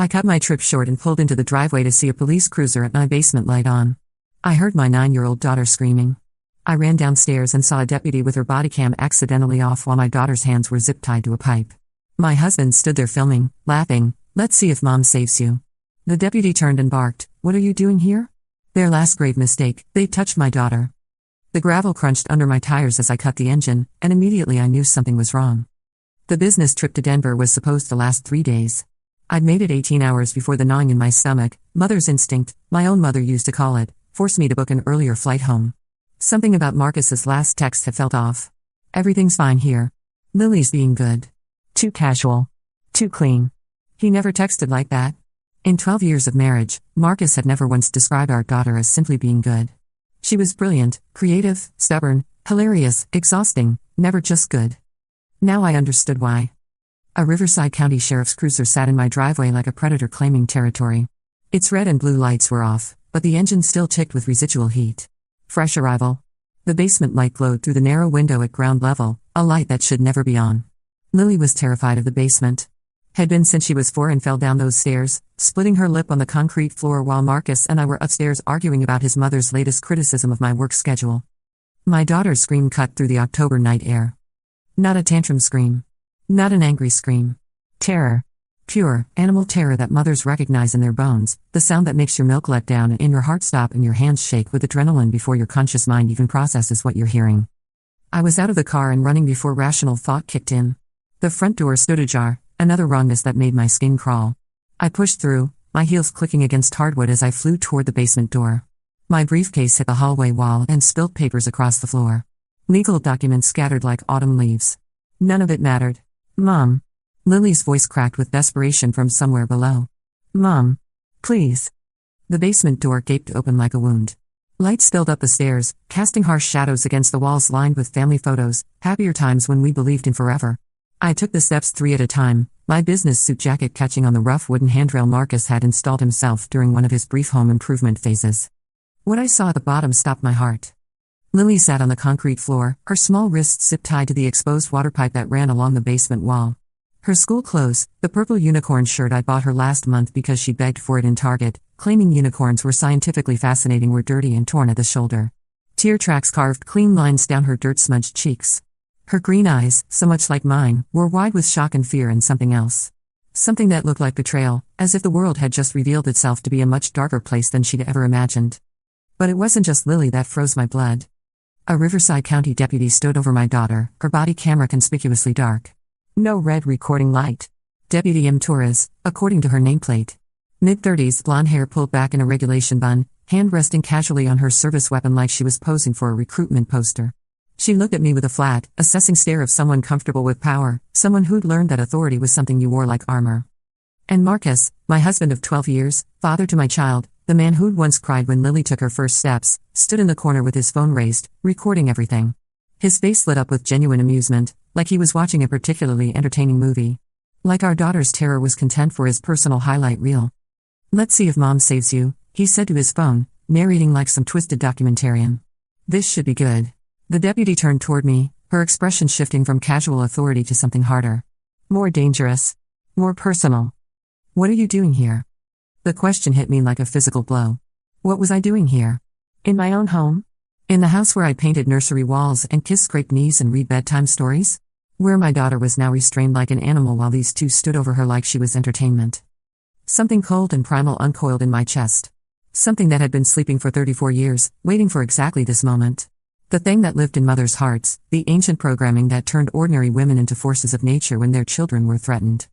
I cut my trip short and pulled into the driveway to see a police cruiser at my basement light on. I heard my 9-year-old daughter screaming. I ran downstairs and saw a deputy with her body cam accidentally off while my daughter's hands were zip-tied to a pipe. My husband stood there filming, laughing. "Let's see if mom saves you." The deputy turned and barked, "What are you doing here?" Their last grave mistake, they touched my daughter. The gravel crunched under my tires as I cut the engine, and immediately I knew something was wrong. The business trip to Denver was supposed to last 3 days. I'd made it 18 hours before the gnawing in my stomach, mother's instinct, my own mother used to call it, forced me to book an earlier flight home. Something about Marcus's last text had felt off. "Everything's fine here. Lily's being good." Too casual. Too clean. He never texted like that. In 12 years of marriage, Marcus had never once described our daughter as simply being good. She was brilliant, creative, stubborn, hilarious, exhausting, never just good. Now I understood why. A Riverside County Sheriff's cruiser sat in my driveway like a predator claiming territory. Its red and blue lights were off, but the engine still ticked with residual heat. Fresh arrival. The basement light glowed through the narrow window at ground level, a light that should never be on. Lily was terrified of the basement. Had been since she was 4 and fell down those stairs, splitting her lip on the concrete floor while Marcus and I were upstairs arguing about his mother's latest criticism of my work schedule. My daughter's scream cut through the October night air. Not a tantrum scream. Not an angry scream. Terror. Pure, animal terror that mothers recognize in their bones, the sound that makes your milk let down and your heart stop and your hands shake with adrenaline before your conscious mind even processes what you're hearing. I was out of the car and running before rational thought kicked in. The front door stood ajar, another wrongness that made my skin crawl. I pushed through, my heels clicking against hardwood as I flew toward the basement door. My briefcase hit the hallway wall and spilled papers across the floor. Legal documents scattered like autumn leaves. None of it mattered. "Mom." Lily's voice cracked with desperation from somewhere below. "Mom. Please." The basement door gaped open like a wound. Light spilled up the stairs, casting harsh shadows against the walls lined with family photos, happier times when we believed in forever. I took the steps 3 at a time, my business suit jacket catching on the rough wooden handrail Marcus had installed himself during one of his brief home improvement phases. What I saw at the bottom stopped my heart. Lily sat on the concrete floor, her small wrists zip-tied to the exposed water pipe that ran along the basement wall. Her school clothes, the purple unicorn shirt I bought her last month because she begged for it in Target, claiming unicorns were scientifically fascinating, were dirty and torn at the shoulder. Tear tracks carved clean lines down her dirt-smudged cheeks. Her green eyes, so much like mine, were wide with shock and fear and something else. Something that looked like betrayal, as if the world had just revealed itself to be a much darker place than she'd ever imagined. But it wasn't just Lily that froze my blood. A Riverside County deputy stood over my daughter, her body camera conspicuously dark. No red recording light. Deputy M. Torres, according to her nameplate. Mid-30s, blonde hair pulled back in a regulation bun, hand resting casually on her service weapon like she was posing for a recruitment poster. She looked at me with a flat, assessing stare of someone comfortable with power, someone who'd learned that authority was something you wore like armor. And Marcus, my husband of 12 years, father to my child, the man who'd once cried when Lily took her first steps, stood in the corner with his phone raised, recording everything. His face lit up with genuine amusement, like he was watching a particularly entertaining movie. Like our daughter's terror was content for his personal highlight reel. "Let's see if mom saves you," he said to his phone, narrating like some twisted documentarian. "This should be good." The deputy turned toward me, her expression shifting from casual authority to something harder. More dangerous. More personal. "What are you doing here?" The question hit me like a physical blow. What was I doing here? In my own home? In the house where I painted nursery walls and kissed scraped knees and read bedtime stories? Where my daughter was now restrained like an animal while these two stood over her like she was entertainment. Something cold and primal uncoiled in my chest. Something that had been sleeping for 34 years, waiting for exactly this moment. The thing that lived in mothers' hearts, the ancient programming that turned ordinary women into forces of nature when their children were threatened.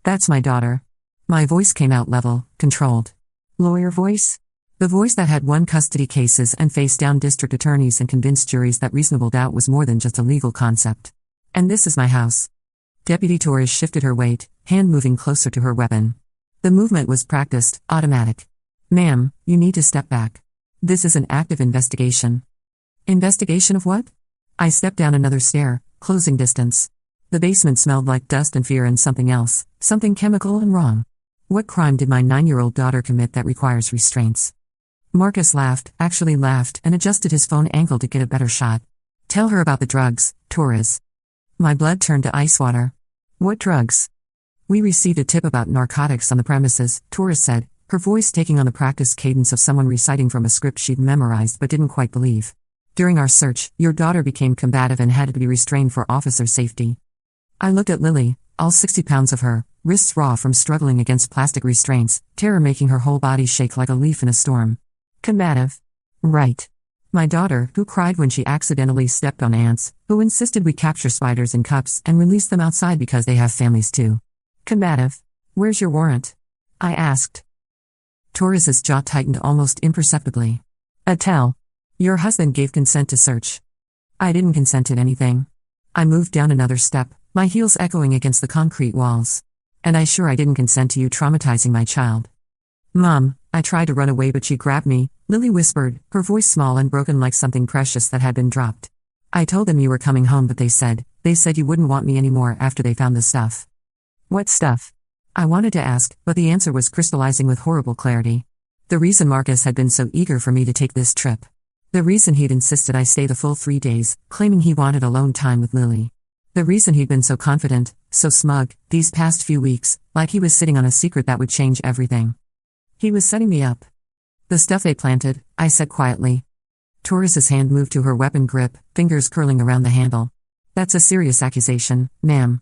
"That's my daughter." My voice came out level, controlled. Lawyer voice? The voice that had won custody cases and faced down district attorneys and convinced juries that reasonable doubt was more than just a legal concept. "And this is my house." Deputy Torres shifted her weight, hand moving closer to her weapon. The movement was practiced, automatic. "Ma'am, you need to step back. This is an active investigation." Investigation of what? I stepped down another stair, closing distance. The basement smelled like dust and fear and something else, something chemical and wrong. What crime did my 9-year-old daughter commit that requires restraints? Marcus laughed, actually laughed, and adjusted his phone angle to get a better shot. "Tell her about the drugs, Torres." My blood turned to ice water. "What drugs?" We received a tip about narcotics on the premises, Torres said, her voice taking on the practiced cadence of someone reciting from a script she'd memorized but didn't quite believe. During our search, your daughter became combative and had to be restrained for officer safety. I looked at Lily, all 60 pounds of her, wrists raw from struggling against plastic restraints, terror making her whole body shake like a leaf in a storm. Combative. Right. My daughter, who cried when she accidentally stepped on ants, who insisted we capture spiders in cups and release them outside because they have families too. Combative. Where's your warrant? I asked. Torres's jaw tightened almost imperceptibly. Attell. Your husband gave consent to search. I didn't consent to anything. I moved down another step, my heels echoing against the concrete walls. And I didn't consent to you traumatizing my child. Mom, I tried to run away but she grabbed me, Lily whispered, her voice small and broken like something precious that had been dropped. I told them you were coming home but they said you wouldn't want me anymore after they found the stuff. What stuff? I wanted to ask, but the answer was crystallizing with horrible clarity. The reason Marcus had been so eager for me to take this trip. The reason he'd insisted I stay the full 3 days, claiming he wanted alone time with Lily. The reason he'd been so confident, so smug, these past few weeks, like he was sitting on a secret that would change everything. He was setting me up. The stuff they planted, I said quietly. Torres's hand moved to her weapon grip, fingers curling around the handle. That's a serious accusation, ma'am.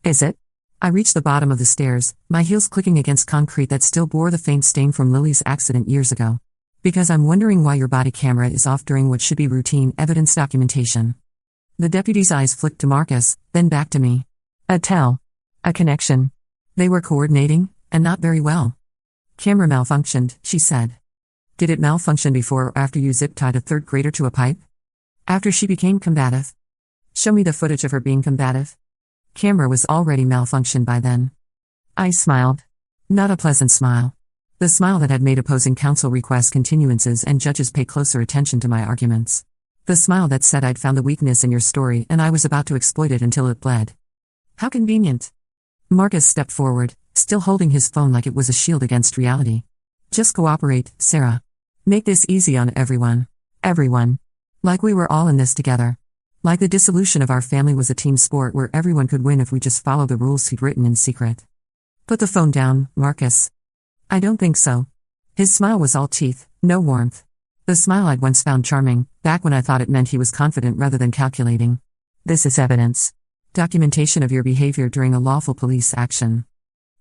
Is it? I reached the bottom of the stairs, my heels clicking against concrete that still bore the faint stain from Lily's accident years ago. Because I'm wondering why your body camera is off during what should be routine evidence documentation. The deputy's eyes flicked to Marcus, then back to me. Attell. A connection. They were coordinating, and not very well. Camera malfunctioned, she said. Did it malfunction before or after you zip-tied a third grader to a pipe? After she became combative. Show me the footage of her being combative. Camera was already malfunctioned by then. I smiled. Not a pleasant smile. The smile that had made opposing counsel request continuances and judges pay closer attention to my arguments. The smile that said I'd found the weakness in your story and I was about to exploit it until it bled. How convenient. Marcus stepped forward, still holding his phone like it was a shield against reality. Just cooperate, Sarah. Make this easy on everyone. Everyone. Like we were all in this together. Like the dissolution of our family was a team sport where everyone could win if we just follow the rules he'd written in secret. Put the phone down, Marcus. I don't think so. His smile was all teeth, no warmth. The smile I'd once found charming, back when I thought it meant he was confident rather than calculating. This is evidence. Documentation of your behavior during a lawful police action.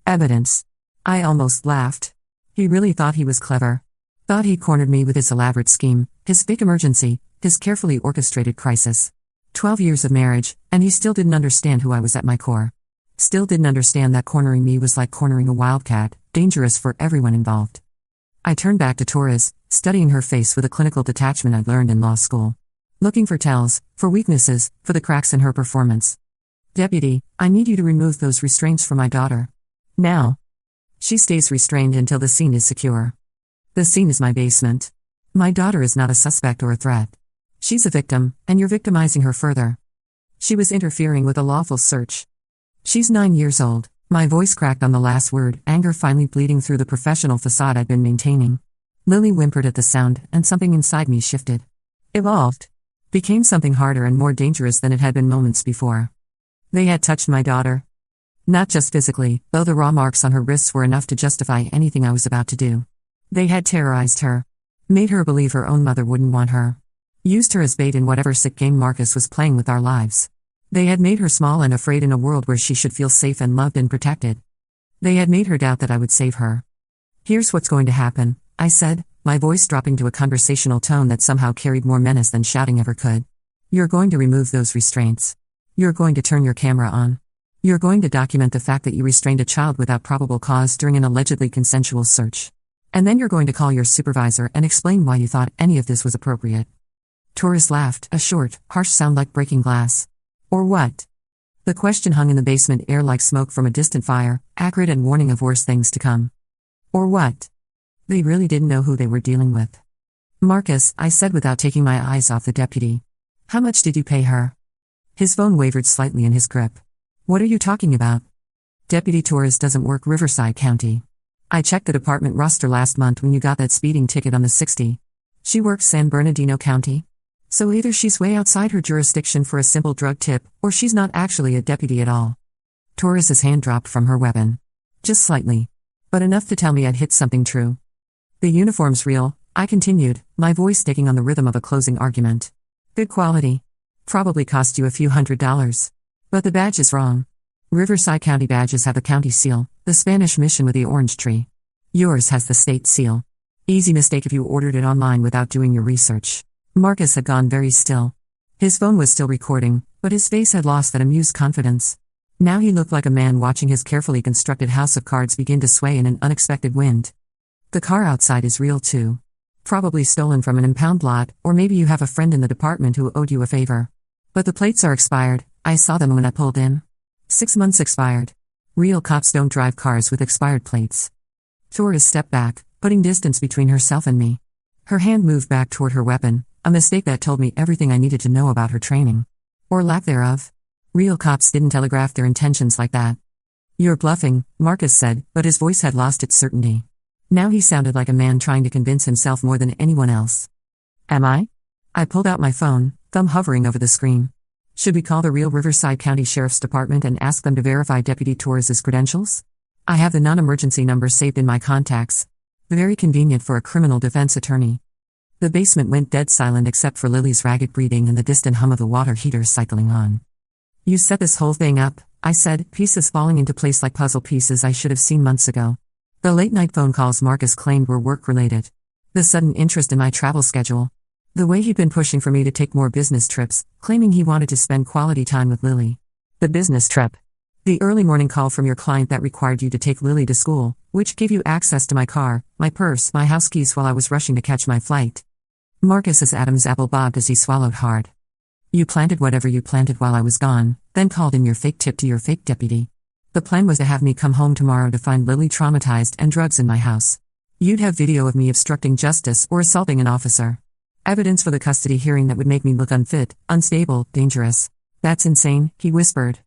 Evidence. I almost laughed. He really thought he was clever. Thought he'd cornered me with his elaborate scheme, his fake emergency, his carefully orchestrated crisis. 12 years of marriage, and he still didn't understand who I was at my core. Still didn't understand that cornering me was like cornering a wildcat, dangerous for everyone involved. I turned back to Torres, studying her face with a clinical detachment I'd learned in law school. Looking for tells, for weaknesses, for the cracks in her performance. Deputy, I need you to remove those restraints from my daughter. Now. She stays restrained until the scene is secure. The scene is my basement. My daughter is not a suspect or a threat. She's a victim, and you're victimizing her further. She was interfering with a lawful search. She's 9 years old. My voice cracked on the last word, anger finally bleeding through the professional facade I'd been maintaining. Lily whimpered at the sound, and something inside me shifted. Evolved. Became something harder and more dangerous than it had been moments before. They had touched my daughter. Not just physically, though the raw marks on her wrists were enough to justify anything I was about to do. They had terrorized her. Made her believe her own mother wouldn't want her. Used her as bait in whatever sick game Marcus was playing with our lives. They had made her small and afraid in a world where she should feel safe and loved and protected. They had made her doubt that I would save her. Here's what's going to happen, I said, my voice dropping to a conversational tone that somehow carried more menace than shouting ever could. You're going to remove those restraints. You're going to turn your camera on. You're going to document the fact that you restrained a child without probable cause during an allegedly consensual search. And then you're going to call your supervisor and explain why you thought any of this was appropriate. Torres laughed, a short, harsh sound like breaking glass. Or what? The question hung in the basement air like smoke from a distant fire, acrid and warning of worse things to come. Or what? They really didn't know who they were dealing with. Marcus, I said without taking my eyes off the deputy. How much did you pay her? His phone wavered slightly in his grip. What are you talking about? Deputy Torres doesn't work Riverside County. I checked the department roster last month when you got that speeding ticket on the 60. She works San Bernardino County. So either she's way outside her jurisdiction for a simple drug tip, or she's not actually a deputy at all. Torres's hand dropped from her weapon. Just slightly. But enough to tell me I'd hit something true. The uniform's real, I continued, my voice taking on the rhythm of a closing argument. Good quality. Probably cost you a few $100s. But the badge is wrong. Riverside County badges have the county seal, the Spanish mission with the orange tree. Yours has the state seal. Easy mistake if you ordered it online without doing your research. Marcus had gone very still. His phone was still recording, but his face had lost that amused confidence. Now he looked like a man watching his carefully constructed house of cards begin to sway in an unexpected wind. The car outside is real too. Probably stolen from an impound lot, or maybe you have a friend in the department who owed you a favor. But the plates are expired, I saw them when I pulled in. 6 months expired. Real cops don't drive cars with expired plates. Torres stepped back, putting distance between herself and me. Her hand moved back toward her weapon, a mistake that told me everything I needed to know about her training. Or lack thereof. Real cops didn't telegraph their intentions like that. You're bluffing, Marcus said, but his voice had lost its certainty. Now he sounded like a man trying to convince himself more than anyone else. Am I? I pulled out my phone, thumb hovering over the screen. Should we call the real Riverside County Sheriff's Department and ask them to verify Deputy Torres's credentials? I have the non-emergency number saved in my contacts. Very convenient for a criminal defense attorney. The basement went dead silent except for Lily's ragged breathing and the distant hum of the water heater cycling on. You set this whole thing up, I said, pieces falling into place like puzzle pieces I should have seen months ago. The late-night phone calls Marcus claimed were work-related. The sudden interest in my travel schedule. The way he'd been pushing for me to take more business trips, claiming he wanted to spend quality time with Lily. The business trip. The early morning call from your client that required you to take Lily to school, which gave you access to my car, my purse, my house keys while I was rushing to catch my flight. Marcus's Adam's apple bobbed as he swallowed hard. You planted whatever you planted while I was gone, then called in your fake tip to your fake deputy. The plan was to have me come home tomorrow to find Lily traumatized and drugs in my house. You'd have video of me obstructing justice or assaulting an officer. Evidence for the custody hearing that would make me look unfit, unstable, dangerous. That's insane, he whispered.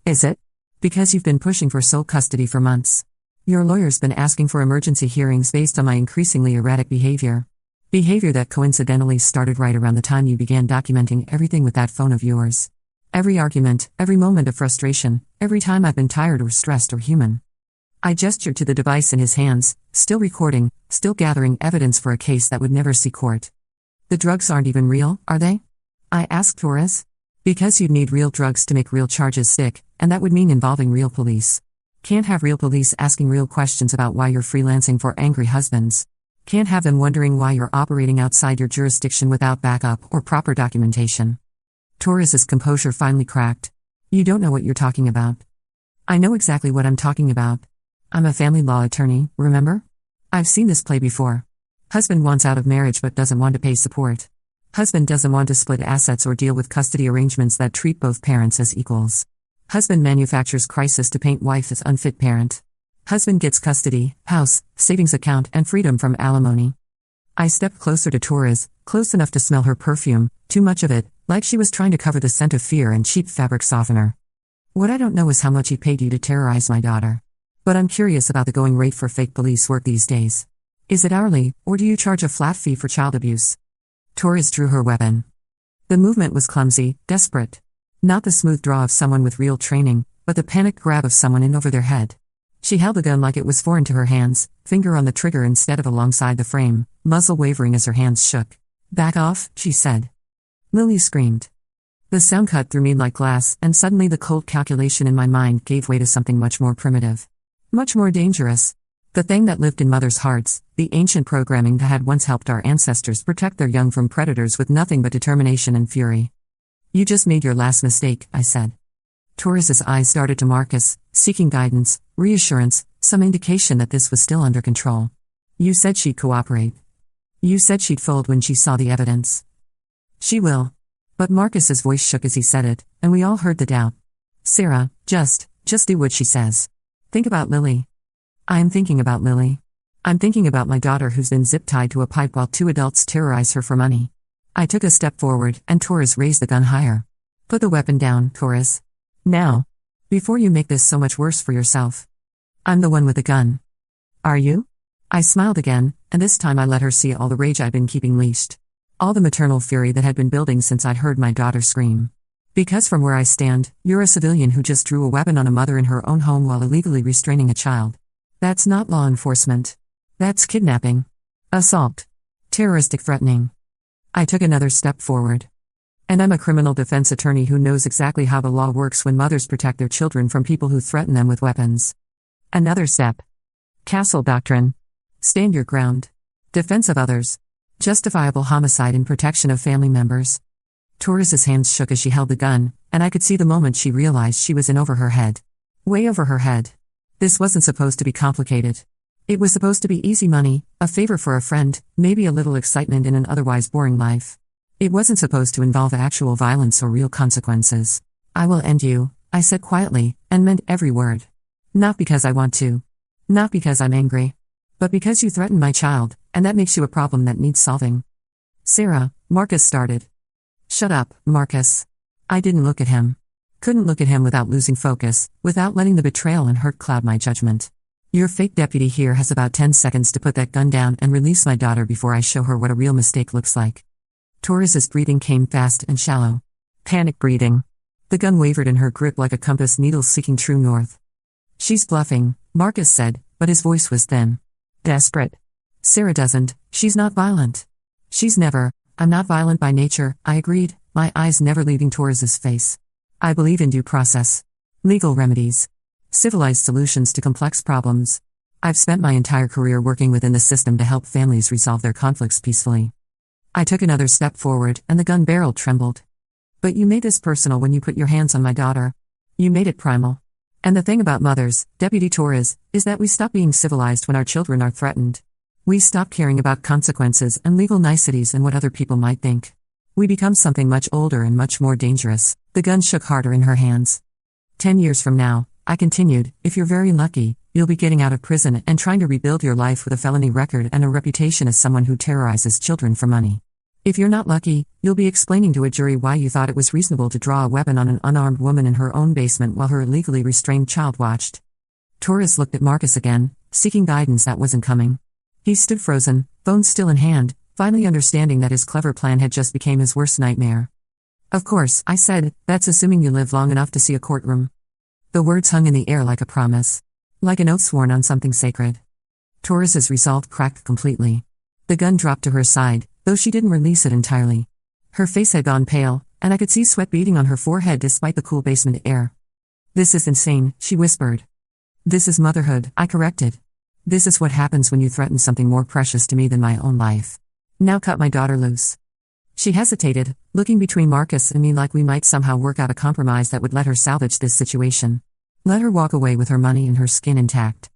Is it? Because you've been pushing for sole custody for months. Your lawyer's been asking for emergency hearings based on my increasingly erratic behavior. Behavior that coincidentally started right around the time you began documenting everything with that phone of yours. Every argument, every moment of frustration, every time I've been tired or stressed or human. I gestured to the device in his hands, still recording, still gathering evidence for a case that would never see court. The drugs aren't even real, are they? I asked Torres. Because you'd need real drugs to make real charges stick, and that would mean involving real police. Can't have real police asking real questions about why you're freelancing for angry husbands. Can't have them wondering why you're operating outside your jurisdiction without backup or proper documentation. Torres's composure finally cracked. You don't know what you're talking about. I know exactly what I'm talking about. I'm a family law attorney, remember? I've seen this play before. Husband wants out of marriage but doesn't want to pay support. Husband doesn't want to split assets or deal with custody arrangements that treat both parents as equals. Husband manufactures crisis to paint wife as unfit parent. Husband gets custody, house, savings account, and freedom from alimony. I stepped closer to Torres, close enough to smell her perfume, too much of it, like she was trying to cover the scent of fear and cheap fabric softener. What I don't know is how much he paid you to terrorize my daughter. But I'm curious about the going rate for fake police work these days. Is it hourly, or do you charge a flat fee for child abuse? Torres drew her weapon. The movement was clumsy, desperate. Not the smooth draw of someone with real training, but the panicked grab of someone in over their head. She held the gun like it was foreign to her hands, finger on the trigger instead of alongside the frame, muzzle wavering as her hands shook. Back off, she said. Lily screamed. The sound cut through me like glass, and suddenly the cold calculation in my mind gave way to something much more primitive. Much more dangerous. The thing that lived in mothers' hearts, the ancient programming that had once helped our ancestors protect their young from predators with nothing but determination and fury. You just made your last mistake, I said. Torres's eyes darted to Marcus, seeking guidance, reassurance, some indication that this was still under control. You said she'd cooperate. You said she'd fold when she saw the evidence. She will. But Marcus's voice shook as he said it, and we all heard the doubt. Sarah, just do what she says. Think about Lily. I'm thinking about Lily. I'm thinking about my daughter who's been zip-tied to a pipe while 2 adults terrorize her for money. I took a step forward, and Torres raised the gun higher. Put the weapon down, Torres. Now. Before you make this so much worse for yourself. I'm the one with the gun. Are you? I smiled again, and this time I let her see all the rage I'd been keeping leashed. All the maternal fury that had been building since I'd heard my daughter scream. Because from where I stand, you're a civilian who just drew a weapon on a mother in her own home while illegally restraining a child. That's not law enforcement. That's kidnapping. Assault. Terroristic threatening. I took another step forward. And I'm a criminal defense attorney who knows exactly how the law works when mothers protect their children from people who threaten them with weapons. Another step. Castle Doctrine. Stand your ground. Defense of others. Justifiable homicide and protection of family members. Torres's hands shook as she held the gun, and I could see the moment she realized she was in over her head. Way over her head. This wasn't supposed to be complicated. It was supposed to be easy money, a favor for a friend, maybe a little excitement in an otherwise boring life. It wasn't supposed to involve actual violence or real consequences. I will end you, I said quietly, and meant every word. Not because I want to. Not because I'm angry. But because you threatened my child, and that makes you a problem that needs solving. Sarah, Marcus started. Shut up, Marcus. I didn't look at him. Couldn't look at him without losing focus, without letting the betrayal and hurt cloud my judgment. Your fake deputy here has about 10 seconds to put that gun down and release my daughter before I show her what a real mistake looks like. Torres's breathing came fast and shallow. Panic breathing. The gun wavered in her grip like a compass needle seeking true north. She's bluffing, Marcus said, but his voice was thin. Desperate. Sarah doesn't, she's not violent. She's never. I'm not violent by nature, I agreed, my eyes never leaving Torres's face. I believe in due process. Legal remedies. Civilized solutions to complex problems. I've spent my entire career working within the system to help families resolve their conflicts peacefully. I took another step forward, and the gun barrel trembled. But you made this personal when you put your hands on my daughter. You made it primal. And the thing about mothers, Deputy Torres, is that we stop being civilized when our children are threatened. We stop caring about consequences and legal niceties and what other people might think. We become something much older and much more dangerous. The gun shook harder in her hands. 10 years from now, I continued, if you're very lucky, you'll be getting out of prison and trying to rebuild your life with a felony record and a reputation as someone who terrorizes children for money. If you're not lucky, you'll be explaining to a jury why you thought it was reasonable to draw a weapon on an unarmed woman in her own basement while her illegally restrained child watched. Torres looked at Marcus again, seeking guidance that wasn't coming. He stood frozen, phone still in hand, finally understanding that his clever plan had just become his worst nightmare. Of course, I said, that's assuming you live long enough to see a courtroom. The words hung in the air like a promise. Like an oath sworn on something sacred. Torres's resolve cracked completely. The gun dropped to her side, though she didn't release it entirely. Her face had gone pale, and I could see sweat beading on her forehead despite the cool basement air. This is insane, she whispered. This is motherhood, I corrected. This is what happens when you threaten something more precious to me than my own life. Now cut my daughter loose. She hesitated, looking between Marcus and me like we might somehow work out a compromise that would let her salvage this situation. Let her walk away with her money and her skin intact.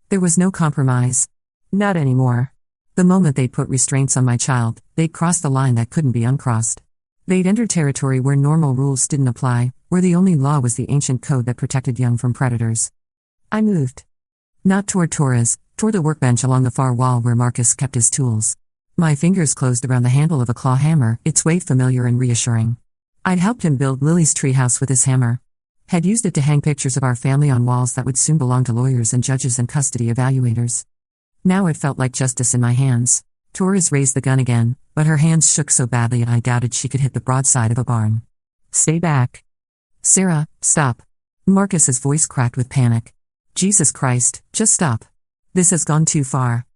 There was no compromise. Not anymore. The moment they'd put restraints on my child, they'd crossed the line that couldn't be uncrossed. They'd entered territory where normal rules didn't apply, where the only law was the ancient code that protected young from predators. I moved. Not toward Torres, toward the workbench along the far wall where Marcus kept his tools. My fingers closed around the handle of a claw hammer, its weight familiar and reassuring. I'd helped him build Lily's treehouse with his hammer. Had used it to hang pictures of our family on walls that would soon belong to lawyers and judges and custody evaluators. Now it felt like justice in my hands. Torres raised the gun again, but her hands shook so badly I doubted she could hit the broadside of a barn. Stay back. Sarah, stop. Marcus's voice cracked with panic. Jesus Christ, just stop. This has gone too far.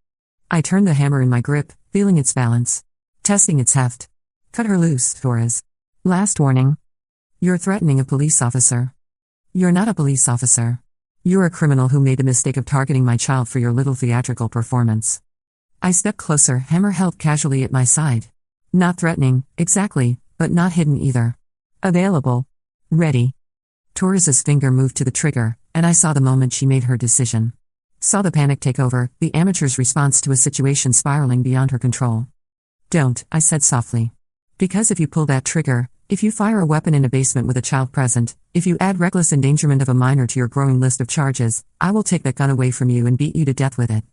I turned the hammer in my grip, feeling its balance. Testing its heft. Cut her loose, Torres. Last warning. You're threatening a police officer. You're not a police officer. You're a criminal who made the mistake of targeting my child for your little theatrical performance. I stepped closer, hammer held casually at my side. Not threatening, exactly, but not hidden either. Available. Ready. Torres's finger moved to the trigger, and I saw the moment she made her decision. Saw the panic take over, the amateur's response to a situation spiraling beyond her control. Don't, I said softly. Because if you pull that trigger, if you fire a weapon in a basement with a child present, if you add reckless endangerment of a minor to your growing list of charges, I will take that gun away from you and beat you to death with it.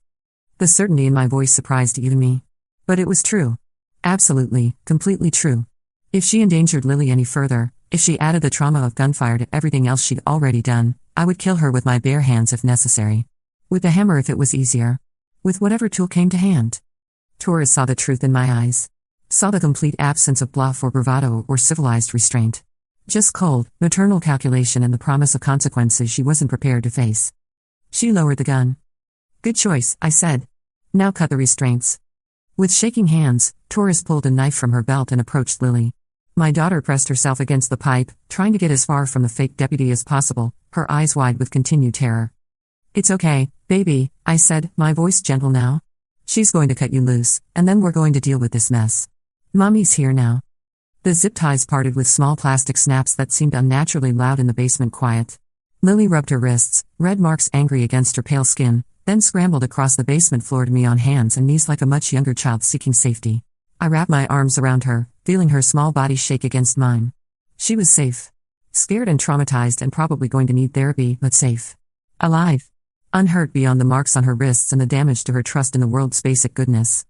The certainty in my voice surprised even me. But it was true. Absolutely, completely true. If she endangered Lily any further, if she added the trauma of gunfire to everything else she'd already done, I would kill her with my bare hands if necessary. With the hammer if it was easier. With whatever tool came to hand. Torres saw the truth in my eyes. Saw the complete absence of bluff or bravado or civilized restraint. Just cold, maternal calculation and the promise of consequences she wasn't prepared to face. She lowered the gun. Good choice, I said. Now cut the restraints. With shaking hands, Torres pulled a knife from her belt and approached Lily. My daughter pressed herself against the pipe, trying to get as far from the fake deputy as possible, her eyes wide with continued terror. It's okay, baby, I said, my voice gentle now. She's going to cut you loose, and then we're going to deal with this mess. Mommy's here now. The zip ties parted with small plastic snaps that seemed unnaturally loud in the basement quiet. Lily rubbed her wrists, red marks angry against her pale skin, then scrambled across the basement floor to me on hands and knees like a much younger child seeking safety. I wrapped my arms around her, feeling her small body shake against mine. She was safe. Scared and traumatized and probably going to need therapy, but safe. Alive. Unhurt beyond the marks on her wrists and the damage to her trust in the world's basic goodness.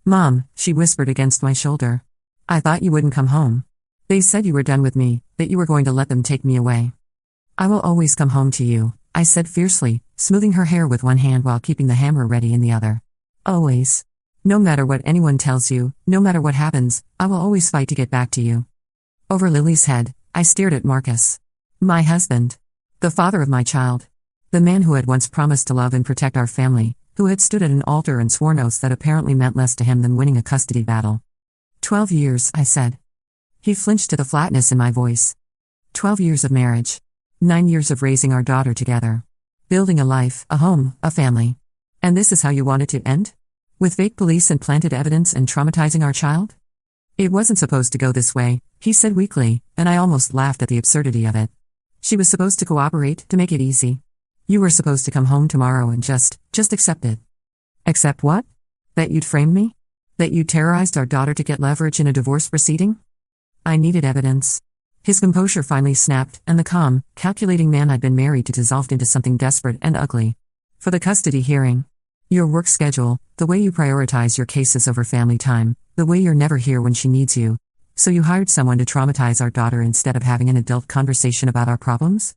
Mom, she whispered against my shoulder. I thought you wouldn't come home. They said you were done with me, that you were going to let them take me away. I will always come home to you, I said fiercely, smoothing her hair with one hand while keeping the hammer ready in the other. Always. No matter what anyone tells you, no matter what happens, I will always fight to get back to you. Over Lily's head, I stared at Marcus. My husband. The father of my child. The man who had once promised to love and protect our family, who had stood at an altar and sworn oaths that apparently meant less to him than winning a custody battle. 12 years, I said. He flinched to the flatness in my voice. 12 years of marriage. 9 years of raising our daughter together. Building a life, a home, a family. And this is how you want it to end? With fake police and planted evidence and traumatizing our child? It wasn't supposed to go this way, he said weakly, and I almost laughed at the absurdity of it. She was supposed to cooperate, to make it easy. You were supposed to come home tomorrow and just accept it. Accept what? That you'd framed me? That you terrorized our daughter to get leverage in a divorce proceeding? I needed evidence. His composure finally snapped, and the calm, calculating man I'd been married to dissolved into something desperate and ugly. For the custody hearing. Your work schedule, the way you prioritize your cases over family time, the way you're never here when she needs you. So you hired someone to traumatize our daughter instead of having an adult conversation about our problems?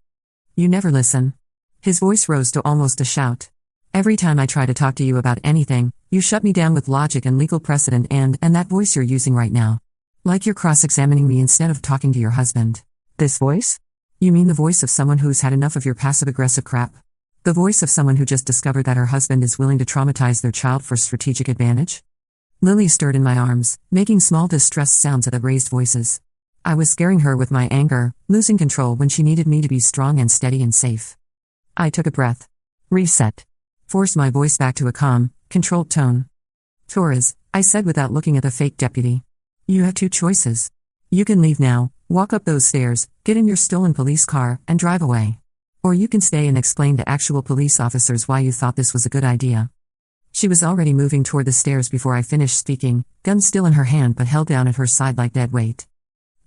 You never listen. His voice rose to almost a shout. Every time I try to talk to you about anything, you shut me down with logic and legal precedent and that voice you're using right now. Like you're cross-examining me instead of talking to your husband. This voice? You mean the voice of someone who's had enough of your passive-aggressive crap? The voice of someone who just discovered that her husband is willing to traumatize their child for strategic advantage? Lily stirred in my arms, making small distressed sounds at the raised voices. I was scaring her with my anger, losing control when she needed me to be strong and steady and safe. I took a breath. Reset. Forced my voice back to a calm, controlled tone. Torres, I said without looking at the fake deputy. You have two choices. You can leave now, walk up those stairs, get in your stolen police car, and drive away. Or you can stay and explain to actual police officers why you thought this was a good idea. She was already moving toward the stairs before I finished speaking, gun still in her hand but held down at her side like dead weight.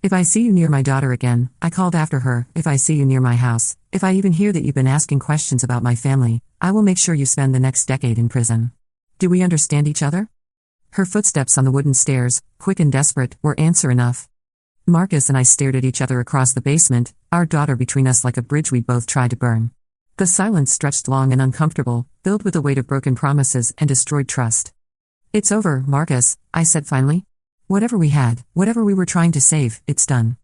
If I see you near my daughter again, I called after her, if I see you near my house, if I even hear that you've been asking questions about my family, I will make sure you spend the next decade in prison. Do we understand each other? Her footsteps on the wooden stairs, quick and desperate, were answer enough. Marcus and I stared at each other across the basement, our daughter between us like a bridge we'd both tried to burn. The silence stretched long and uncomfortable, filled with the weight of broken promises and destroyed trust. It's over, Marcus, I said finally. Whatever we had, whatever we were trying to save, it's done.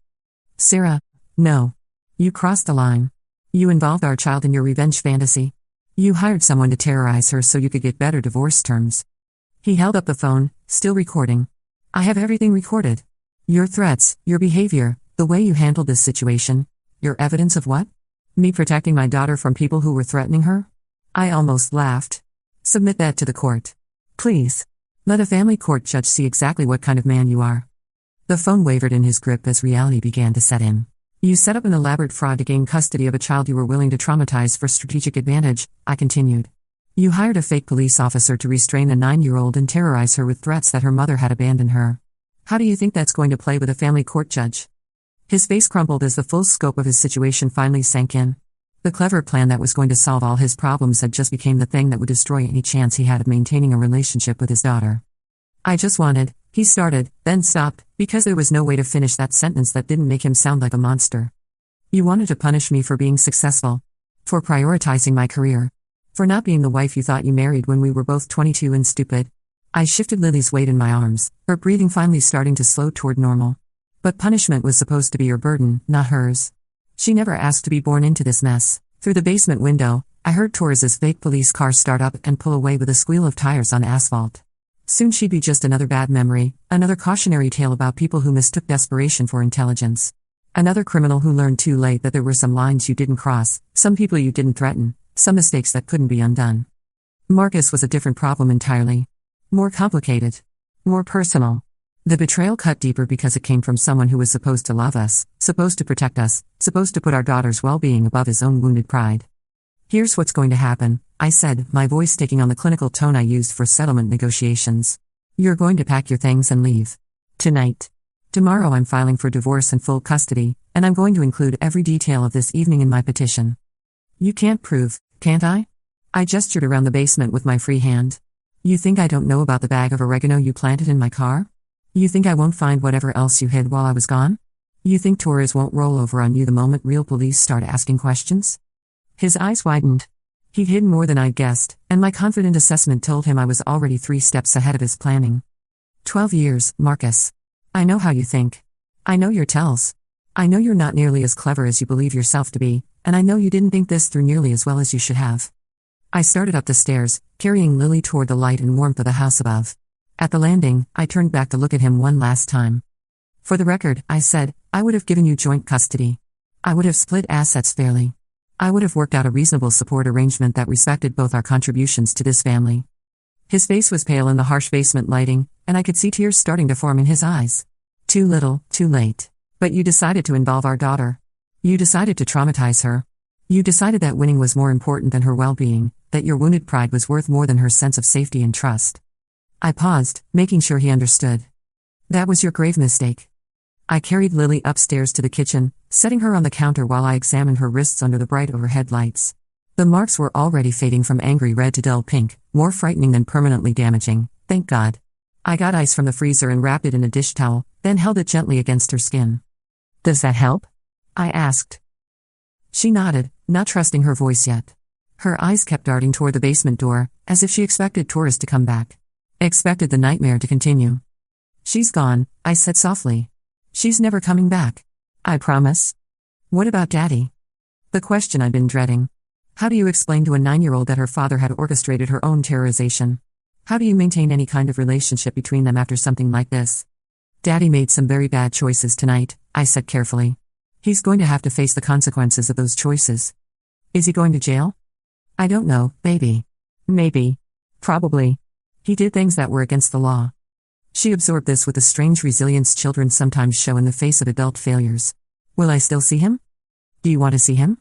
Sarah, no. You crossed the line. You involved our child in your revenge fantasy. You hired someone to terrorize her so you could get better divorce terms. He held up the phone, still recording. I have everything recorded. Your threats, your behavior, the way you handled this situation. Your evidence of what? Me protecting my daughter from people who were threatening her? I almost laughed. Submit that to the court. Please. Let a family court judge see exactly what kind of man you are. The phone wavered in his grip as reality began to set in. You set up an elaborate fraud to gain custody of a child you were willing to traumatize for strategic advantage, I continued. You hired a fake police officer to restrain a 9-year-old and terrorize her with threats that her mother had abandoned her. How do you think that's going to play with a family court judge? His face crumpled as the full scope of his situation finally sank in. The clever plan that was going to solve all his problems had just become the thing that would destroy any chance he had of maintaining a relationship with his daughter. I just wanted, he started, then stopped, because there was no way to finish that sentence that didn't make him sound like a monster. You wanted to punish me for being successful. For prioritizing my career. For not being the wife you thought you married when we were both 22 and stupid. I shifted Lily's weight in my arms, her breathing finally starting to slow toward normal. But punishment was supposed to be your burden, not hers. She never asked to be born into this mess. Through the basement window, I heard Torres's fake police car start up and pull away with a squeal of tires on asphalt. Soon she'd be just another bad memory, another cautionary tale about people who mistook desperation for intelligence. Another criminal who learned too late that there were some lines you didn't cross, some people you didn't threaten, some mistakes that couldn't be undone. Marcus was a different problem entirely. More complicated. More personal. The betrayal cut deeper because it came from someone who was supposed to love us, supposed to protect us, supposed to put our daughter's well-being above his own wounded pride. Here's what's going to happen, I said, my voice taking on the clinical tone I used for settlement negotiations. You're going to pack your things and leave. Tonight. Tomorrow I'm filing for divorce and full custody, and I'm going to include every detail of this evening in my petition. You can't prove, can't I? I gestured around the basement with my free hand. You think I don't know about the bag of oregano you planted in my car? You think I won't find whatever else you hid while I was gone? You think Torres won't roll over on you the moment real police start asking questions? His eyes widened. He'd hidden more than I'd guessed, and my confident assessment told him I was already 3 steps ahead of his planning. 12 years, Marcus. I know how you think. I know your tells. I know you're not nearly as clever as you believe yourself to be, and I know you didn't think this through nearly as well as you should have. I started up the stairs, carrying Lily toward the light and warmth of the house above. At the landing, I turned back to look at him one last time. For the record, I said, I would have given you joint custody. I would have split assets fairly. I would have worked out a reasonable support arrangement that respected both our contributions to this family. His face was pale in the harsh basement lighting, and I could see tears starting to form in his eyes. Too little, too late. But you decided to involve our daughter. You decided to traumatize her. You decided that winning was more important than her well-being, that your wounded pride was worth more than her sense of safety and trust. I paused, making sure he understood. That was your grave mistake. I carried Lily upstairs to the kitchen, setting her on the counter while I examined her wrists under the bright overhead lights. The marks were already fading from angry red to dull pink, more frightening than permanently damaging, thank God. I got ice from the freezer and wrapped it in a dish towel, then held it gently against her skin. Does that help? I asked. She nodded, not trusting her voice yet. Her eyes kept darting toward the basement door, as if she expected Torres to come back. Expected the nightmare to continue. She's gone, I said softly. She's never coming back. I promise. What about Daddy? The question I'd been dreading. How do you explain to a 9-year-old that her father had orchestrated her own terrorization? How do you maintain any kind of relationship between them after something like this? Daddy made some very bad choices tonight, I said carefully. He's going to have to face the consequences of those choices. Is he going to jail? I don't know, baby. Maybe. Probably. He did things that were against the law. She absorbed this with the strange resilience children sometimes show in the face of adult failures. Will I still see him? Do you want to see him?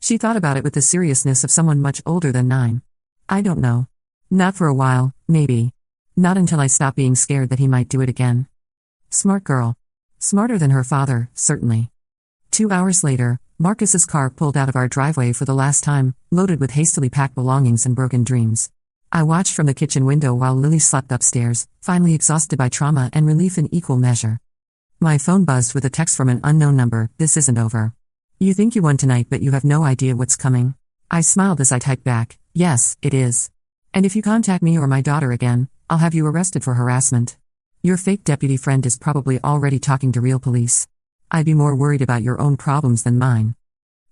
She thought about it with the seriousness of someone much older than 9. I don't know. Not for a while, maybe. Not until I stop being scared that he might do it again. Smart girl. Smarter than her father, certainly. 2 hours later, Marcus's car pulled out of our driveway for the last time, loaded with hastily packed belongings and broken dreams. I watched from the kitchen window while Lily slept upstairs, finally exhausted by trauma and relief in equal measure. My phone buzzed with a text from an unknown number. This isn't over. You think you won tonight, but you have no idea what's coming. I smiled as I typed back, yes, it is. And if you contact me or my daughter again, I'll have you arrested for harassment. Your fake deputy friend is probably already talking to real police. I'd be more worried about your own problems than mine.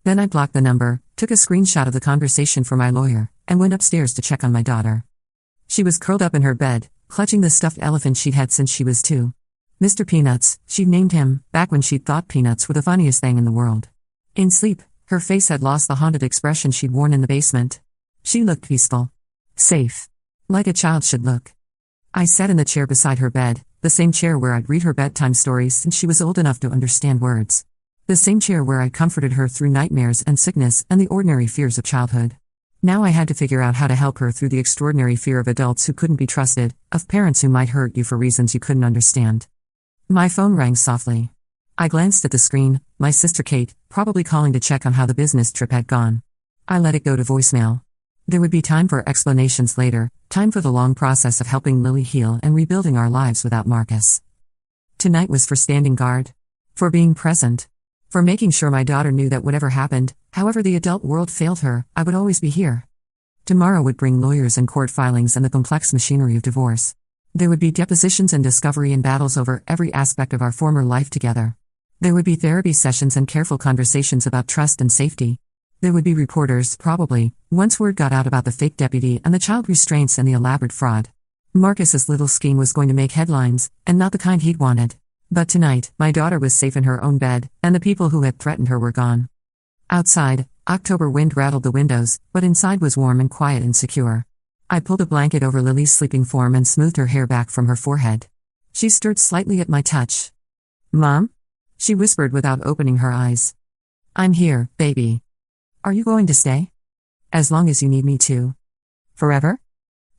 Then I blocked the number, took a screenshot of the conversation for my lawyer, and went upstairs to check on my daughter. She was curled up in her bed, clutching the stuffed elephant she'd had since she was 2. Mr. Peanuts, she'd named him, back when she'd thought peanuts were the funniest thing in the world. In sleep, her face had lost the haunted expression she'd worn in the basement. She looked peaceful. Safe. Like a child should look. I sat in the chair beside her bed, the same chair where I'd read her bedtime stories since she was old enough to understand words. The same chair where I'd comforted her through nightmares and sickness and the ordinary fears of childhood. Now I had to figure out how to help her through the extraordinary fear of adults who couldn't be trusted, of parents who might hurt you for reasons you couldn't understand. My phone rang softly. I glanced at the screen, my sister Kate, probably calling to check on how the business trip had gone. I let it go to voicemail. There would be time for explanations later, time for the long process of helping Lily heal and rebuilding our lives without Marcus. Tonight was for standing guard. For being present. For making sure my daughter knew that whatever happened, however the adult world failed her, I would always be here. Tomorrow would bring lawyers and court filings and the complex machinery of divorce. There would be depositions and discovery and battles over every aspect of our former life together. There would be therapy sessions and careful conversations about trust and safety. There would be reporters, probably, once word got out about the fake deputy and the child restraints and the elaborate fraud. Marcus's little scheme was going to make headlines, and not the kind he'd wanted. But tonight, my daughter was safe in her own bed, and the people who had threatened her were gone. Outside, October wind rattled the windows, but inside was warm and quiet and secure. I pulled a blanket over Lily's sleeping form and smoothed her hair back from her forehead. She stirred slightly at my touch. "Mom?" she whispered without opening her eyes. "I'm here, baby. Are you going to stay?" "As long as you need me to." "Forever?"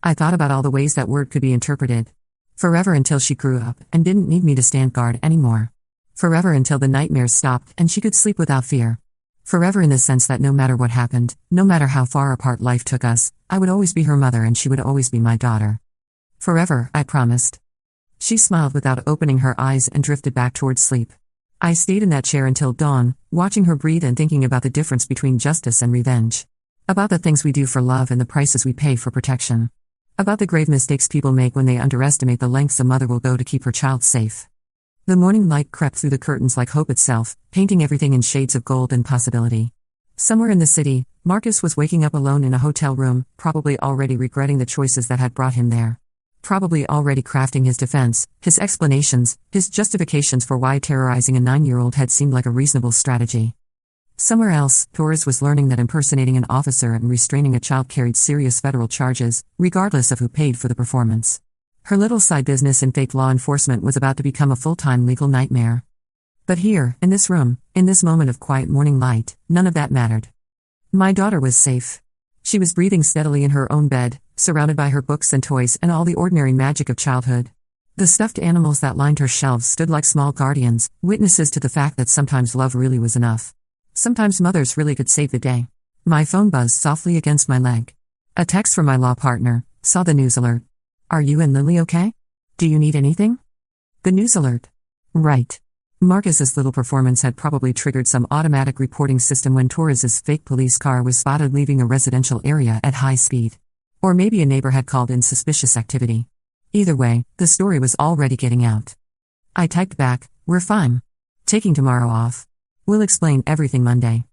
I thought about all the ways that word could be interpreted. Forever until she grew up and didn't need me to stand guard anymore. Forever until the nightmares stopped and she could sleep without fear. Forever in the sense that no matter what happened, no matter how far apart life took us, I would always be her mother and she would always be my daughter. Forever, I promised. She smiled without opening her eyes and drifted back towards sleep. I stayed in that chair until dawn, watching her breathe and thinking about the difference between justice and revenge. About the things we do for love and the prices we pay for protection. About the grave mistakes people make when they underestimate the lengths a mother will go to keep her child safe. The morning light crept through the curtains like hope itself, painting everything in shades of gold and possibility. Somewhere in the city, Marcus was waking up alone in a hotel room, probably already regretting the choices that had brought him there. Probably already crafting his defense, his explanations, his justifications for why terrorizing a 9-year-old had seemed like a reasonable strategy. Somewhere else, Torres was learning that impersonating an officer and restraining a child carried serious federal charges, regardless of who paid for the performance. Her little side business in fake law enforcement was about to become a full-time legal nightmare. But here, in this room, in this moment of quiet morning light, none of that mattered. My daughter was safe. She was breathing steadily in her own bed, surrounded by her books and toys and all the ordinary magic of childhood. The stuffed animals that lined her shelves stood like small guardians, witnesses to the fact that sometimes love really was enough. Sometimes mothers really could save the day. My phone buzzed softly against my leg. A text from my law partner. Saw the news alert. "Are you and Lily okay? Do you need anything?" The news alert. Right. Marcus's little performance had probably triggered some automatic reporting system when Torres's fake police car was spotted leaving a residential area at high speed. Or maybe a neighbor had called in suspicious activity. Either way, the story was already getting out. I typed back, "We're fine. Taking tomorrow off. We'll explain everything Monday.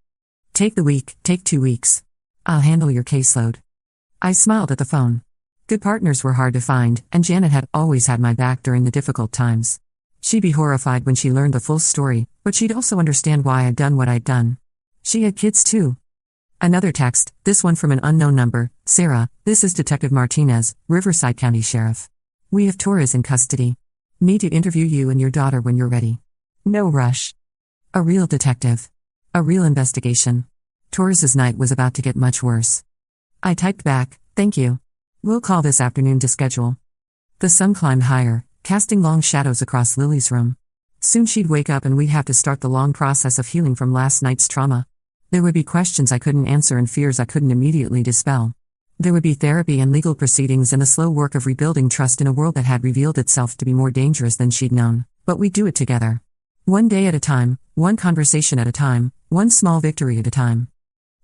Take the week, take 2 weeks. I'll handle your caseload." I smiled at the phone. Good partners were hard to find, and Janet had always had my back during the difficult times. She'd be horrified when she learned the full story, but she'd also understand why I'd done what I'd done. She had kids too. Another text, this one from an unknown number. "Sarah, this is Detective Martinez, Riverside County Sheriff. We have Torres in custody. Need to interview you and your daughter when you're ready. No rush." A real detective. A real investigation. Torres's night was about to get much worse. I typed back, "Thank you. We'll call this afternoon to schedule." The sun climbed higher, casting long shadows across Lily's room. Soon she'd wake up and we'd have to start the long process of healing from last night's trauma. There would be questions I couldn't answer and fears I couldn't immediately dispel. There would be therapy and legal proceedings and the slow work of rebuilding trust in a world that had revealed itself to be more dangerous than she'd known. But we'd do it together. One day at a time, one conversation at a time, one small victory at a time.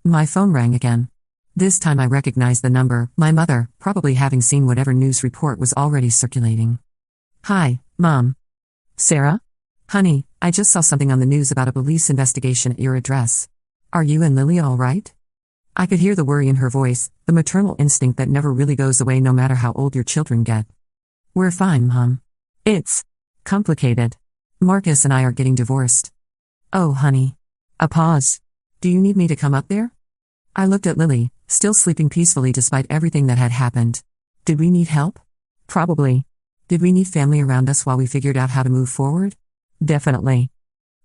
My phone rang again. This time I recognized the number, my mother, probably having seen whatever news report was already circulating. "Hi, Mom." "Sarah? Honey, I just saw something on the news about a police investigation at your address. Are you and Lily all right?" I could hear the worry in her voice, the maternal instinct that never really goes away no matter how old your children get. "We're fine, Mom. It's complicated. Marcus and I are getting divorced." "Oh, honey." A pause. "Do you need me to come up there?" I looked at Lily, still sleeping peacefully despite everything that had happened. Did we need help? Probably. Did we need family around us while we figured out how to move forward? Definitely.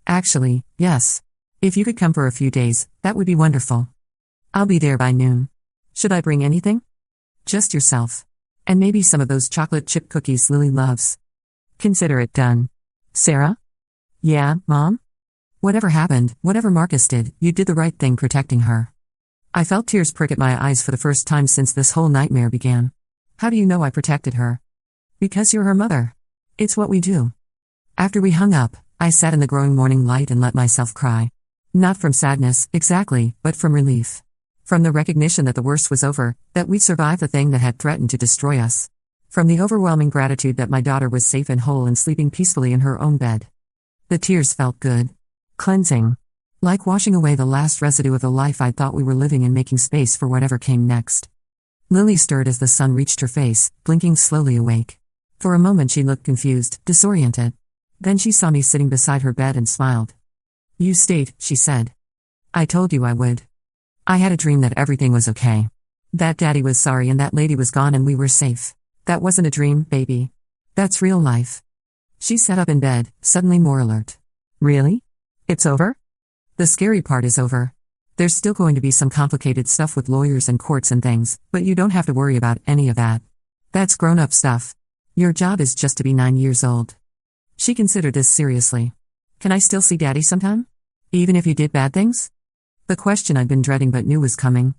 Actually, yes. If you could come for a few days, that would be wonderful. I'll be there by noon. Should I bring anything? Just yourself. And maybe some of those chocolate chip cookies Lily loves. Consider it done. Sarah? Yeah, Mom? Whatever happened, whatever Marcus did, you did the right thing protecting her. I felt tears prick at my eyes for the first time since this whole nightmare began. How do you know I protected her? Because you're her mother. It's what we do. After we hung up, I sat in the growing morning light and let myself cry. Not from sadness, exactly, but from relief. From the recognition that the worst was over, that we'd survived the thing that had threatened to destroy us. From the overwhelming gratitude that my daughter was safe and whole and sleeping peacefully in her own bed. The tears felt good. Cleansing. Like washing away the last residue of the life I thought we were living and making space for whatever came next. Lily stirred as the sun reached her face, blinking slowly awake. For a moment she looked confused, disoriented. Then she saw me sitting beside her bed and smiled. "You stayed," she said. "I told you I would. I had a dream that everything was okay. That Daddy was sorry and that lady was gone and we were safe. That wasn't a dream, baby. That's real life." She sat up in bed, suddenly more alert. "Really? It's over?" "The scary part is over. There's still going to be some complicated stuff with lawyers and courts and things, but you don't have to worry about any of that. That's grown-up stuff. Your job is just to be 9 years old." She considered this seriously. "Can I still see Daddy sometime? Even if you did bad things?" The question I'd been dreading but knew was coming.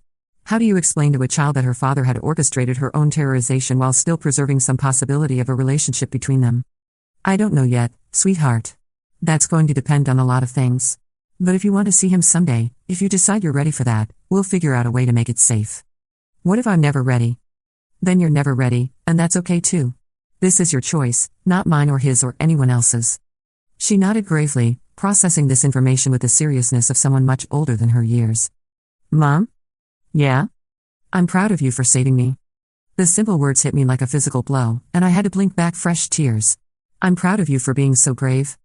How do you explain to a child that her father had orchestrated her own terrorization while still preserving some possibility of a relationship between them? "I don't know yet, sweetheart. That's going to depend on a lot of things. But if you want to see him someday, if you decide you're ready for that, we'll figure out a way to make it safe." "What if I'm never ready?" "Then you're never ready, and that's okay too. This is your choice, not mine or his or anyone else's." She nodded gravely, processing this information with the seriousness of someone much older than her years. "Mom?" "Yeah? I'm proud of you for saving me." The simple words hit me like a physical blow, and I had to blink back fresh tears. "I'm proud of you for being so brave."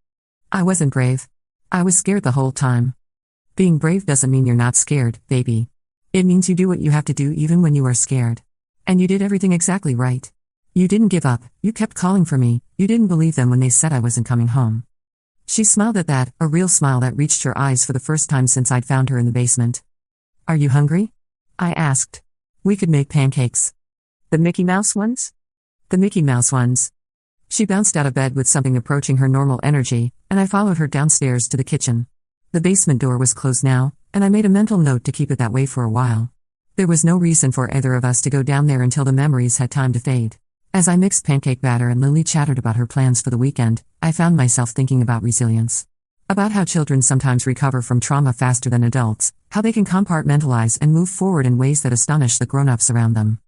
I wasn't brave. I was scared the whole time. Being brave doesn't mean you're not scared, baby. It means you do what you have to do even when you are scared. And you did everything exactly right. You didn't give up, you kept calling for me, you didn't believe them when they said I wasn't coming home. She smiled at that, a real smile that reached her eyes for the first time since I'd found her in the basement. "Are you hungry?" I asked. "We could make pancakes." "The Mickey Mouse ones?" "The Mickey Mouse ones." She bounced out of bed with something approaching her normal energy, and I followed her downstairs to the kitchen. The basement door was closed now, and I made a mental note to keep it that way for a while. There was no reason for either of us to go down there until the memories had time to fade. As I mixed pancake batter and Lily chattered about her plans for the weekend, I found myself thinking about resilience. About how children sometimes recover from trauma faster than adults, how they can compartmentalize and move forward in ways that astonish the grown-ups around them.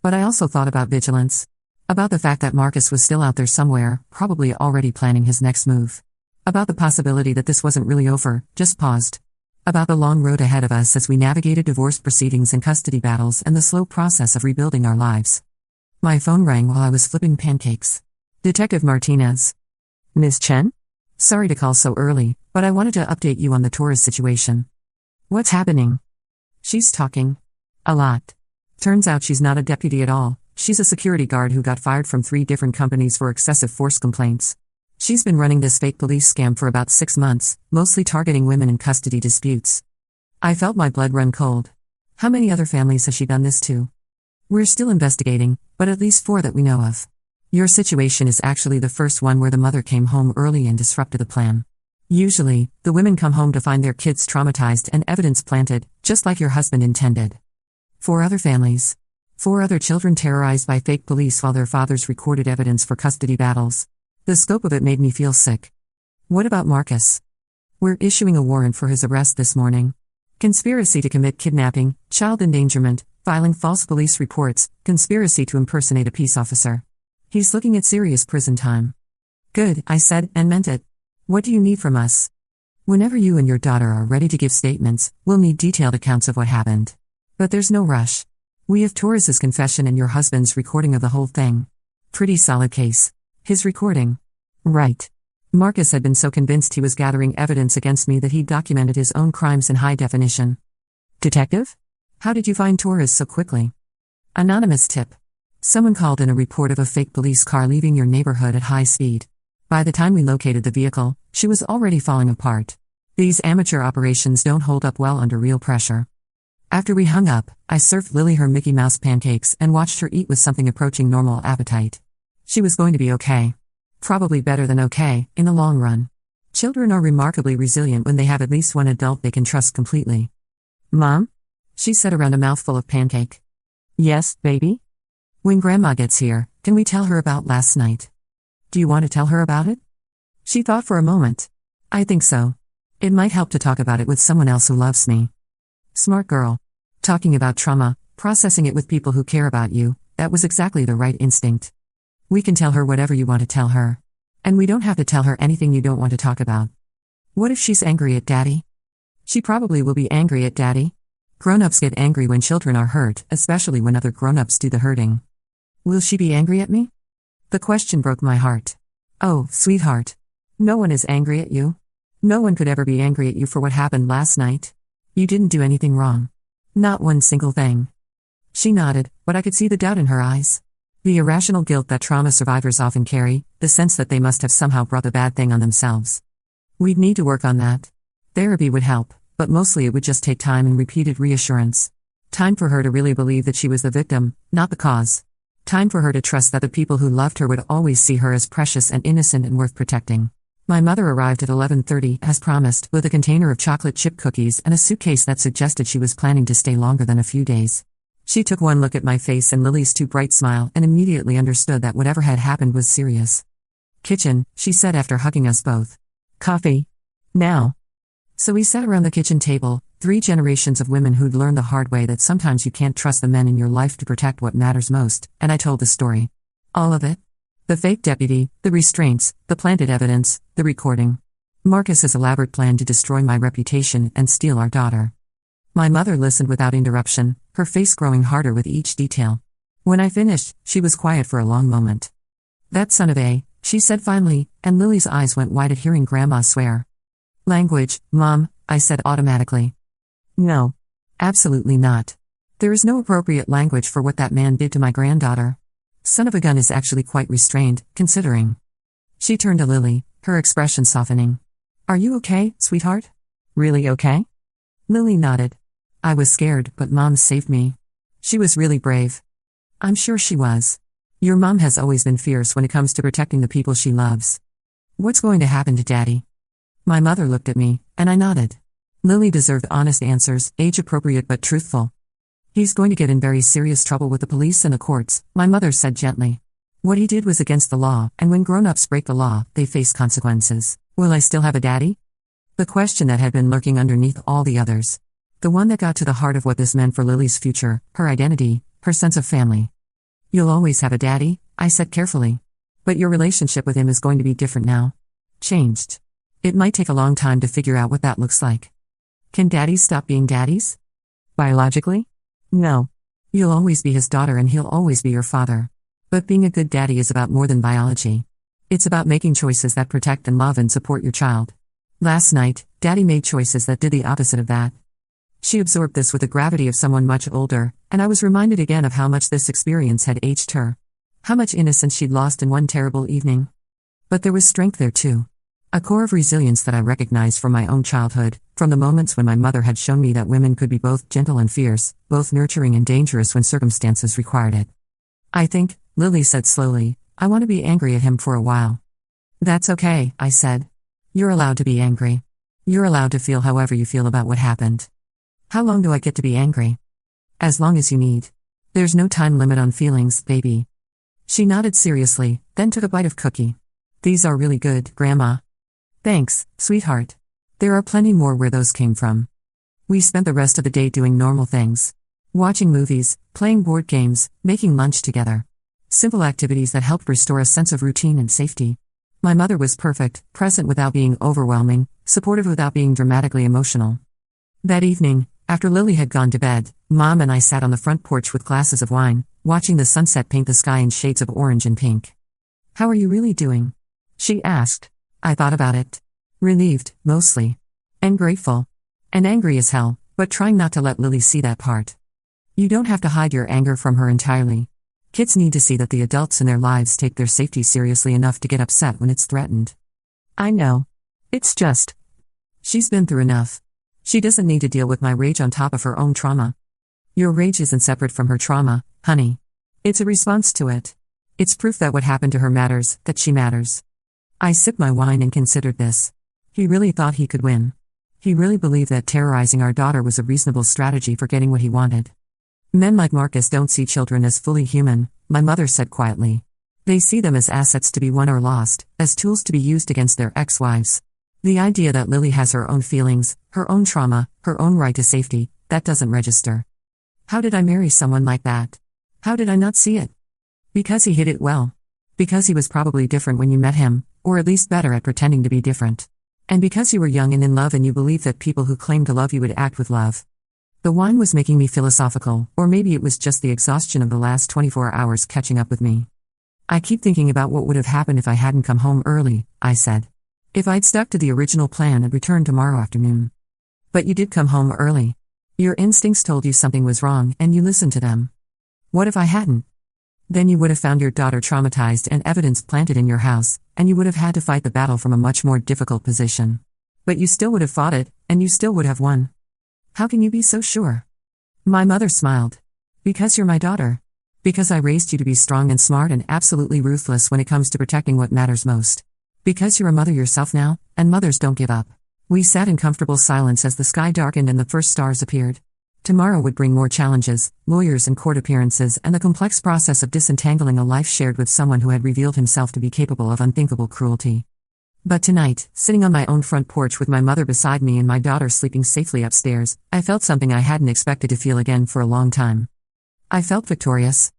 But I also thought about vigilance. About the fact that Marcus was still out there somewhere, probably already planning his next move. About the possibility that this wasn't really over, just paused. About the long road ahead of us as we navigated divorce proceedings and custody battles and the slow process of rebuilding our lives. My phone rang while I was flipping pancakes. "Detective Martinez." "Miss Chen? Sorry to call so early, but I wanted to update you on the Torres situation." "What's happening?" "She's talking. A lot. Turns out she's not a deputy at all. She's a security guard who got fired from 3 different companies for excessive force complaints. She's been running this fake police scam for about 6 months, mostly targeting women in custody disputes." I felt my blood run cold. How many other families has she done this to? "We're still investigating, but at least 4 that we know of. Your situation is actually the first one where the mother came home early and disrupted the plan. Usually, the women come home to find their kids traumatized and evidence planted, just like your husband intended. 4 other families. 4 other children terrorized by fake police while their fathers recorded evidence for custody battles. The scope of it made me feel sick. What about Marcus? We're issuing a warrant for his arrest this morning. Conspiracy to commit kidnapping, child endangerment, filing false police reports, conspiracy to impersonate a peace officer. He's looking at serious prison time." "Good," I said, and meant it. "What do you need from us?" "Whenever you and your daughter are ready to give statements, we'll need detailed accounts of what happened. But there's no rush. We have Torres's confession and your husband's recording of the whole thing. Pretty solid case. His recording. Right. Marcus had been so convinced he was gathering evidence against me that he documented his own crimes in high definition." "Detective? How did you find Torres so quickly?" "Anonymous tip. Someone called in a report of a fake police car leaving your neighborhood at high speed. By the time we located the vehicle, she was already falling apart. These amateur operations don't hold up well under real pressure." After we hung up, I served Lily her Mickey Mouse pancakes and watched her eat with something approaching normal appetite. She was going to be okay. Probably better than okay, in the long run. Children are remarkably resilient when they have at least one adult they can trust completely. "Mom?" she said around a mouthful of pancake. "Yes, baby?" "When Grandma gets here, can we tell her about last night?" "Do you want to tell her about it?" She thought for a moment. "I think so. It might help to talk about it with someone else who loves me." Smart girl. Talking about trauma, processing it with people who care about you, that was exactly the right instinct. We can tell her whatever you want to tell her. And we don't have to tell her anything you don't want to talk about. What if she's angry at Daddy? She probably will be angry at Daddy. Grown-ups get angry when children are hurt, especially when other grown-ups do the hurting. Will she be angry at me? The question broke my heart. Oh, sweetheart. No one is angry at you. No one could ever be angry at you for what happened last night. You didn't do anything wrong. Not one single thing. She nodded, but I could see the doubt in her eyes. The irrational guilt that trauma survivors often carry, the sense that they must have somehow brought the bad thing on themselves. We'd need to work on that. Therapy would help, but mostly it would just take time and repeated reassurance. Time for her to really believe that she was the victim, not the cause. Time for her to trust that the people who loved her would always see her as precious and innocent and worth protecting. My mother arrived at 11:30, as promised, with a container of chocolate chip cookies and a suitcase that suggested she was planning to stay longer than a few days. She took one look at my face and Lily's too bright smile and immediately understood that whatever had happened was serious. Kitchen, she said after hugging us both. Coffee. Now. So we sat around the kitchen table, 3 generations of women who'd learned the hard way that sometimes you can't trust the men in your life to protect what matters most, and I told the story. All of it. The fake deputy, the restraints, the planted evidence, the recording. Marcus's elaborate plan to destroy my reputation and steal our daughter. My mother listened without interruption, her face growing harder with each detail. When I finished, she was quiet for a long moment. That son of a, she said finally, and Lily's eyes went wide at hearing Grandma swear. Language, Mom, I said automatically. No. Absolutely not. There is no appropriate language for what that man did to my granddaughter. Son of a gun is actually quite restrained, considering. She turned to Lily, her expression softening. Are you okay, sweetheart? Really okay? Lily nodded. I was scared, but Mom saved me. She was really brave. I'm sure she was. Your mom has always been fierce when it comes to protecting the people she loves. What's going to happen to Daddy? My mother looked at me, and I nodded. Lily deserved honest answers, age-appropriate but truthful. He's going to get in very serious trouble with the police and the courts, my mother said gently. What he did was against the law, and when grown-ups break the law, they face consequences. Will I still have a daddy? The question that had been lurking underneath all the others. The one that got to the heart of what this meant for Lily's future, her identity, her sense of family. You'll always have a daddy, I said carefully. But your relationship with him is going to be different now. Changed. It might take a long time to figure out what that looks like. Can daddies stop being daddies? Biologically? No. You'll always be his daughter and he'll always be your father. But being a good daddy is about more than biology. It's about making choices that protect and love and support your child. Last night, Daddy made choices that did the opposite of that. She absorbed this with the gravity of someone much older, and I was reminded again of how much this experience had aged her. How much innocence she'd lost in one terrible evening. But there was strength there too. A core of resilience that I recognized from my own childhood, from the moments when my mother had shown me that women could be both gentle and fierce, both nurturing and dangerous when circumstances required it. I think, Lily said slowly, I want to be angry at him for a while. That's okay, I said. You're allowed to be angry. You're allowed to feel however you feel about what happened. How long do I get to be angry? As long as you need. There's no time limit on feelings, baby. She nodded seriously, then took a bite of cookie. These are really good, Grandma. Thanks, sweetheart. There are plenty more where those came from. We spent the rest of the day doing normal things. Watching movies, playing board games, making lunch together. Simple activities that helped restore a sense of routine and safety. My mother was perfect, present without being overwhelming, supportive without being dramatically emotional. That evening, after Lily had gone to bed, Mom and I sat on the front porch with glasses of wine, watching the sunset paint the sky in shades of orange and pink. How are you really doing? She asked. I thought about it. Relieved, mostly. And grateful. And angry as hell, but trying not to let Lily see that part. You don't have to hide your anger from her entirely. Kids need to see that the adults in their lives take their safety seriously enough to get upset when it's threatened. I know. It's just. She's been through enough. She doesn't need to deal with my rage on top of her own trauma. Your rage isn't separate from her trauma, honey. It's a response to it. It's proof that what happened to her matters, that she matters. I sipped my wine and considered this. He really thought he could win. He really believed that terrorizing our daughter was a reasonable strategy for getting what he wanted. Men like Marcus don't see children as fully human, my mother said quietly. They see them as assets to be won or lost, as tools to be used against their ex-wives. The idea that Lily has her own feelings, her own trauma, her own right to safety, that doesn't register. How did I marry someone like that? How did I not see it? Because he hid it well. Because he was probably different when you met him, or at least better at pretending to be different. And because you were young and in love and you believed that people who claimed to love you would act with love. The wine was making me philosophical, or maybe it was just the exhaustion of the last 24 hours catching up with me. I keep thinking about what would have happened if I hadn't come home early, I said. If I'd stuck to the original plan and returned tomorrow afternoon. But you did come home early. Your instincts told you something was wrong and you listened to them. What if I hadn't? Then you would have found your daughter traumatized and evidence planted in your house, and you would have had to fight the battle from a much more difficult position. But you still would have fought it, and you still would have won. How can you be so sure? My mother smiled. Because you're my daughter. Because I raised you to be strong and smart and absolutely ruthless when it comes to protecting what matters most. Because you're a mother yourself now, and mothers don't give up. We sat in comfortable silence as the sky darkened and the first stars appeared. Tomorrow would bring more challenges, lawyers and court appearances, and the complex process of disentangling a life shared with someone who had revealed himself to be capable of unthinkable cruelty. But tonight, sitting on my own front porch with my mother beside me and my daughter sleeping safely upstairs, I felt something I hadn't expected to feel again for a long time. I felt victorious.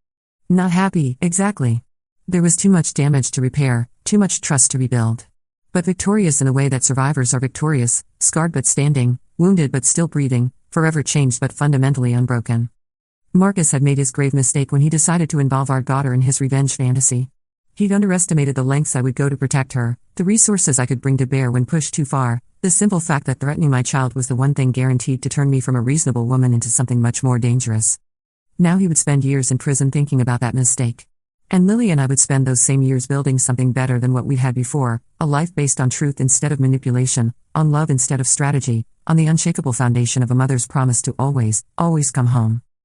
Not happy, exactly. There was too much damage to repair, too much trust to rebuild. But victorious in the way that survivors are victorious, scarred but standing, wounded but still breathing, forever changed but fundamentally unbroken. Marcus had made his grave mistake when he decided to involve our daughter in his revenge fantasy. He'd underestimated the lengths I would go to protect her, the resources I could bring to bear when pushed too far, the simple fact that threatening my child was the one thing guaranteed to turn me from a reasonable woman into something much more dangerous. Now he would spend years in prison thinking about that mistake. And Lily and I would spend those same years building something better than what we'd had before, a life based on truth instead of manipulation, on love instead of strategy, on the unshakable foundation of a mother's promise to always, always come home.